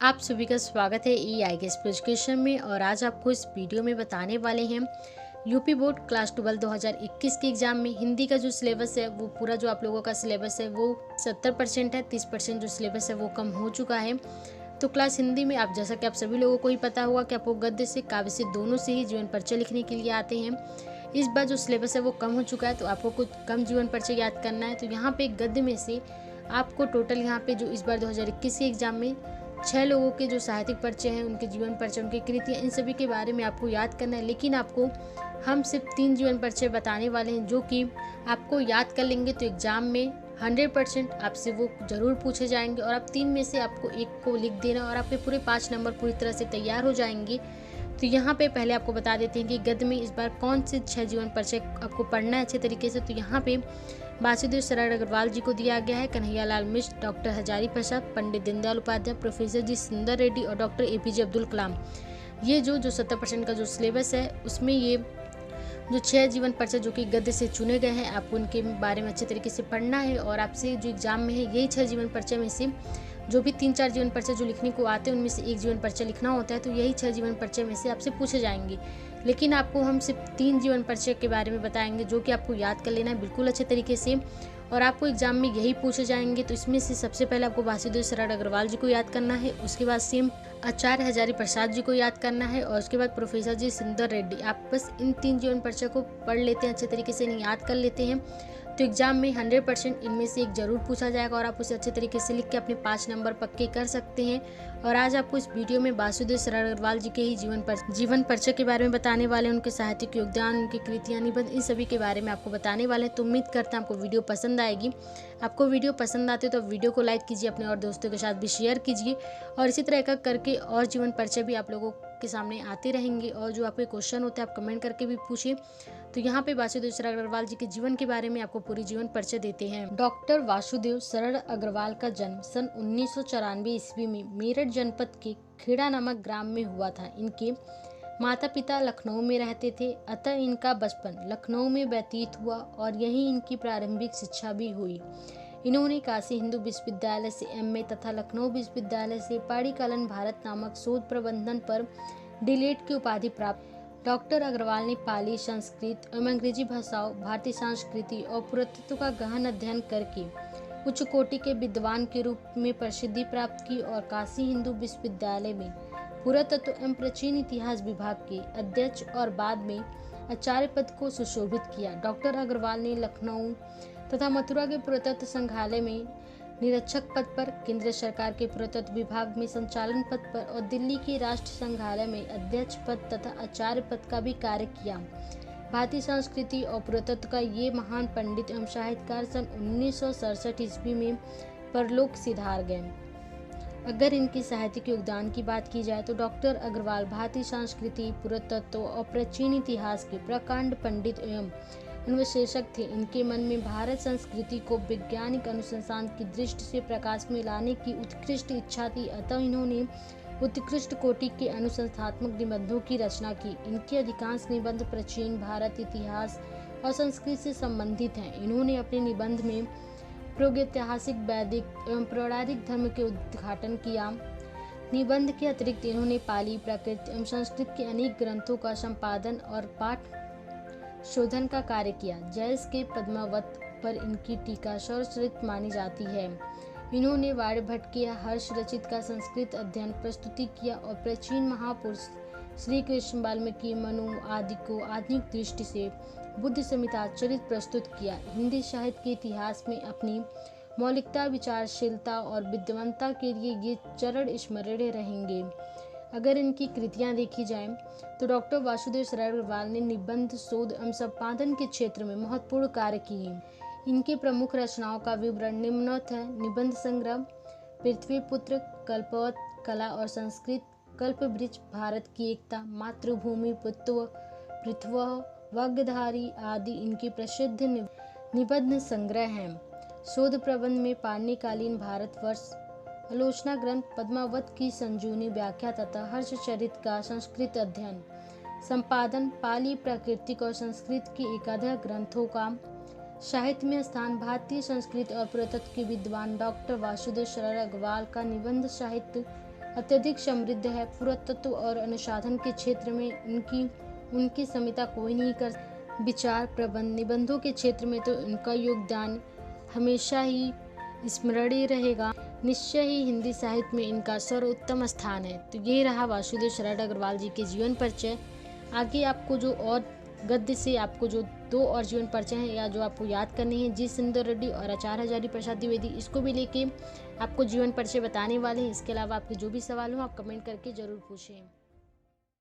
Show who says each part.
Speaker 1: आप सभी का स्वागत है ई-आईगेस एजुकेशन में। और आज आपको इस वीडियो में बताने वाले हैं यूपी बोर्ड क्लास 12 2021 के एग्ज़ाम में हिंदी का जो सिलेबस है वो पूरा जो आप लोगों का सिलेबस है वो 70% है। 30% जो सिलेबस है वो कम हो चुका है। तो क्लास हिंदी में आप जैसा कि आप सभी लोगों को ही पता होगा कि आपको गद्य से काव्य से दोनों से ही जीवन परिचय लिखने के लिए आते हैं। इस बार जो सिलेबस है वो कम हो चुका है तो आपको कुछ कम जीवन परिचय याद करना है। तो यहाँ पे गद्य में से आपको टोटल यहाँ पे जो इस बार 2021 के एग्ज़ाम में 6 लोगों के जो साहित्यिक परिचय हैं, उनके जीवन परिचय, उनकी कृतियाँ, इन सभी के बारे में आपको याद करना है। लेकिन आपको हम सिर्फ 3 जीवन परिचय बताने वाले हैं जो कि आपको याद कर लेंगे तो एग्ज़ाम में 100% आपसे वो ज़रूर पूछे जाएंगे। और आप 3 में से आपको 1 को लिख देना और आपके पूरे 5 नंबर पूरी तरह से तैयार हो जाएंगे। तो यहाँ पे पहले आपको बता देते हैं कि गद्य में इस बार कौन से 6 जीवन परिचय आपको पढ़ना है अच्छे तरीके से। तो यहाँ पे वासुदेव शरण अग्रवाल जी को दिया गया है, कन्हैयालाल मिश्र, डॉक्टर हजारी प्रसाद, पंडित दीनदयाल उपाध्याय, प्रोफेसर जी सुंदर रेड्डी और डॉक्टर एपीजे अब्दुल कलाम। ये जो 70% का जो सिलेबस है उसमें ये जो 6 जीवन परिचय जो कि गद्य से चुने गए हैं आपको उनके बारे में अच्छे तरीके से पढ़ना है। और आपसे जो एग्जाम में है यही 6 जीवन परिचय में से जो भी 3-4 जीवन परिचय जो लिखने को आते हैं उनमें से 1 जीवन परिचय लिखना होता है। तो यही 6 जीवन परिचय में से आपसे पूछे जाएंगे। लेकिन आपको हम सिर्फ 3 जीवन परिचय के बारे में बताएंगे जो कि आपको याद कर लेना है बिल्कुल अच्छे तरीके से। और आपको एग्जाम में यही पूछे जाएंगे। तो इसमें से सबसे पहले आपको वासुदेव शरण अग्रवाल जी को याद करना है, उसके बाद सेम आचार्य हजारी प्रसाद जी को याद करना है और उसके बाद प्रोफेसर जी सुंदर रेड्डी। आप बस इन 3 जीवन परिचय को पढ़ लेते हैं अच्छे तरीके से, नहीं याद कर लेते हैं तो एग्जाम में 100% इनमें से एक जरूर पूछा जाएगा और आप उसे अच्छे तरीके से लिख के अपने 5 नंबर पक्के कर सकते हैं। और आज आपको इस वीडियो में वासुदेव शरण अग्रवाल जी के ही जीवन परिचय के बारे में बताने वाले हैं, उनके साहित्यिक योगदान, उनकी कृतियाँ, निबंध, इन सभी के बारे में आपको बताने वाले हैं। तो उम्मीद करते हैं आपको वीडियो पसंद आएगी। आपको वीडियो पसंद आते तो वीडियो को लाइक कीजिए, अपने और दोस्तों के साथ भी शेयर कीजिए। और इसी तरह एक करके और जीवन परिचय भी आप लोगों के सामने आते रहेंगे। और जो आपके क्वेश्चन होते हैं आप कमेंट करके भी पूछिए। तो यहाँ पे वासुदेव शरण अग्रवाल जी के जीवन के बारे में आपको पूरी जीवन परिचय देते हैं। डॉक्टर वासुदेव शरण अग्रवाल का जन्म सन 1994 ईस्वी में मेरठ जनपद के खेड़ा नामक ग्राम में हुआ था। इनके माता पिता लखनऊ में रहते थे, अतः इनका बचपन लखनऊ में व्यतीत हुआ और यहीं इनकी प्रारंभिक शिक्षा भी हुई। इन्होंने काशी हिंदू विश्वविद्यालय से एमए तथा लखनऊ विश्वविद्यालय से पाड़िकालन भारत नामक शोध प्रबंधन पर डीलेट की उपाधि प्राप्त। डॉक्टर अग्रवाल ने पाली, संस्कृत एवं अंग्रेजी भाषाओं, भारतीय संस्कृति और पुरातत्व का गहन अध्ययन करके उच्च कोटि के विद्वान के रूप में प्रसिद्धि प्राप्त की और काशी हिंदू विश्वविद्यालय में पुरातत्व एवं प्राचीन इतिहास विभाग के अध्यक्ष और बाद में आचार्य पद को सुशोभित किया। डॉक्टर अग्रवाल ने लखनऊ तथा मथुरा के पुरातत्व संग्रहालय में निरीक्षक पद पर, केंद्र सरकार के पुरातत्व विभाग में संचालन पद पर और दिल्ली के राष्ट्रीय संग्रहालय में अध्यक्ष पद तथा आचार्य पद का भी कार्य किया। भारतीय संस्कृति और पुरातत्व का ये महान पंडित एवं साहित्यकार सन 1967 ईस्वी में परलोक सिधार गए। अगर इनके साहित्यिक योगदान की बात की जाए तो डॉक्टर अग्रवाल भारतीय संस्कृति, पुरातत्व और प्राचीन इतिहास के प्रकांड पंडित एवं अन्वेषक थे। इनके मन में भारत संस्कृति को वैज्ञानिक अनुसंधान की दृष्टि से प्रकाश में लाने की उत्कृष्ट इच्छा थी, अतः इन्होंने उत्कृष्ट कोटि के अनुसंधात्मक निबंधों की रचना की। इनके अधिकांश निबंध प्राचीन भारत इतिहास और संस्कृति से संबंधित हैं। इन्होंने अपने निबंध में प्रागैतिहासिक, वैदिक एवं पौराणिक धर्म के उद्घाटन किया। निबंध के अतिरिक्त इन्होंने पाली, प्राकृत एवं संस्कृत के अनेक ग्रंथों का संपादन और पाठ शोधन का कार्य किया। जैस के पद्मावत पर इनकी टीका सर्वश्रेष्ठ मानी जाती है। इन्होंने वार्यभट्ट के हर्ष रचित का संस्कृत अध्ययन प्रस्तुति किया और प्राचीन महापुरुष श्री कृष्ण, वाल्मीकि, मनु आदि को आधुनिक दृष्टि से बुद्ध संहिता चरित प्रस्तुत किया। हिंदी साहित्य के इतिहास में अपनी मौलिकता, विचारशीलता और विद्वत्ता के लिए ये चरण स्मरणीय रहेंगे। अगर इनकी कृतियां देखी जाएं तो डॉक्टर वासुदेव शरण अग्रवाल ने निबंध, शोध एवं संपादन के क्षेत्र में महत्वपूर्ण कार्य किए। इनके प्रमुख रचनाओं का विवरण निम्नलिखित है। निबंध संग्रह पृथ्वीपुत्र, कल्पवत, कला और संस्कृत, कल्पवृक्ष, भारत की एकता, मातृभूमि, पृथ्वी, वाग्धारी आदि इनके प्रसिद्ध निबंध संग्रह हैं। शोध प्रबंध में पाणिनिकालीन भारतवर्ष, आलोचना ग्रंथ, पद्मावत की संजूनी व्याख्या तथा हर्षचरित का संस्कृत अध्ययन, संपादन, पाली, प्राकृतिक और संस्कृत के एकाधिक ग्रंथों का साहित्य में स्थान। भारतीय संस्कृत और पुरातत्व के विद्वान डॉक्टर वासुदेव शरण अग्रवाल का निबंध साहित्य अत्यधिक समृद्ध है। पुरातत्व और अनुसंधान के क्षेत्र में उनकी समीक्षा कोई नहीं कर। विचार प्रबंध निबंधों के क्षेत्र में तो उनका योगदान हमेशा ही स्मरणीय रहेगा। निश्चय ही हिंदी साहित्य में इनका सर्वोत्तम स्थान है। तो ये रहा वासुदेव शरद अग्रवाल जी के जीवन परिचय। आगे आपको जो और गद्य से आपको जो 2 और जीवन परिचय हैं या जो आपको याद करने हैं, जी सुंदर रेड्डी और आचार्य हजारी प्रसाद द्विवेदी, इसको भी लेके आपको जीवन परिचय बताने वाले हैं। इसके अलावा आपके जो भी सवाल हो आप कमेंट करके ज़रूर पूछें।